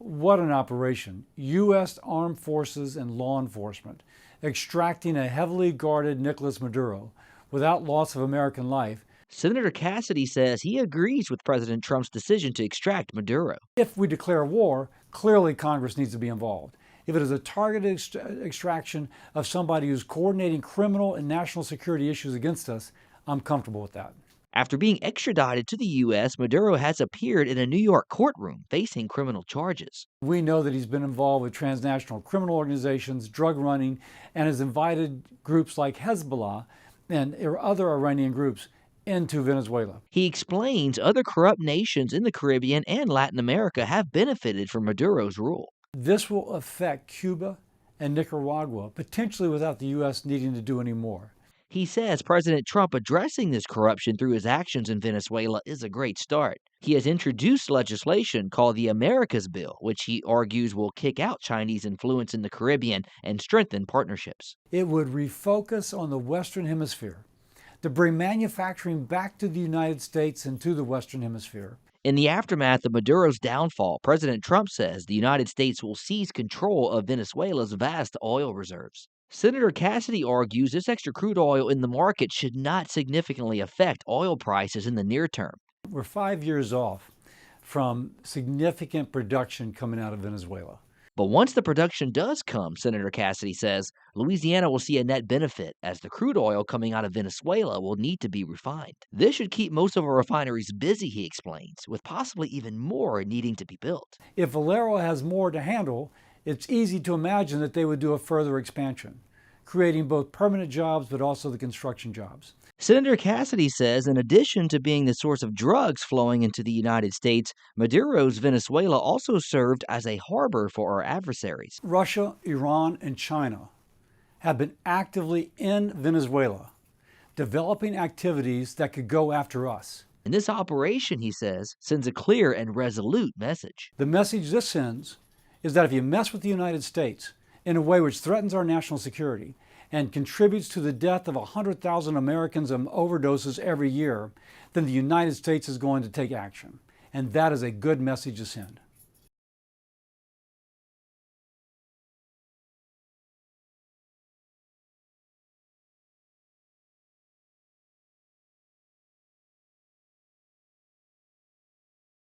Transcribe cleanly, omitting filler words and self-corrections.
What an operation. U.S. armed forces and law enforcement extracting a heavily guarded Nicolas Maduro without loss of American life. Senator Cassidy says he agrees with President Trump's decision to extract Maduro. If we declare war, clearly Congress needs to be involved. If it is a targeted extraction of somebody who's coordinating criminal and national security issues against us, I'm comfortable with that. After being extradited to the U.S., Maduro has appeared in a New York courtroom facing criminal charges. We know that he's been involved with transnational criminal organizations, drug running, and has invited groups like Hezbollah and other Iranian groups into Venezuela. He explains other corrupt nations in the Caribbean and Latin America have benefited from Maduro's rule. This will affect Cuba and Nicaragua, potentially without the U.S. needing to do any more. He says President Trump addressing this corruption through his actions in Venezuela is a great start. He has introduced legislation called the Americas Bill, which he argues will kick out Chinese influence in the Caribbean and strengthen partnerships. It would refocus on the Western Hemisphere to bring manufacturing back to the United States and to the Western Hemisphere. In the aftermath of Maduro's downfall, President Trump says the United States will seize control of Venezuela's vast oil reserves. Senator Cassidy argues this extra crude oil in the market should not significantly affect oil prices in the near term. We're 5 years off from significant production coming out of Venezuela. But once the production does come, Senator Cassidy says, Louisiana will see a net benefit as the crude oil coming out of Venezuela will need to be refined. This should keep most of our refineries busy, he explains, with possibly even more needing to be built. If Valero has more to handle, it's easy to imagine that they would do a further expansion, creating both permanent jobs but also the construction jobs. Senator Cassidy says in addition to being the source of drugs flowing into the United States, Maduro's Venezuela also served as a harbor for our adversaries. Russia, Iran, and China have been actively in Venezuela, developing activities that could go after us. And this operation, he says, sends a clear and resolute message. The message this sends is that if you mess with the United States in a way which threatens our national security and contributes to the death of 100,000 Americans of overdoses every year, then the United States is going to take action. And that is a good message to send.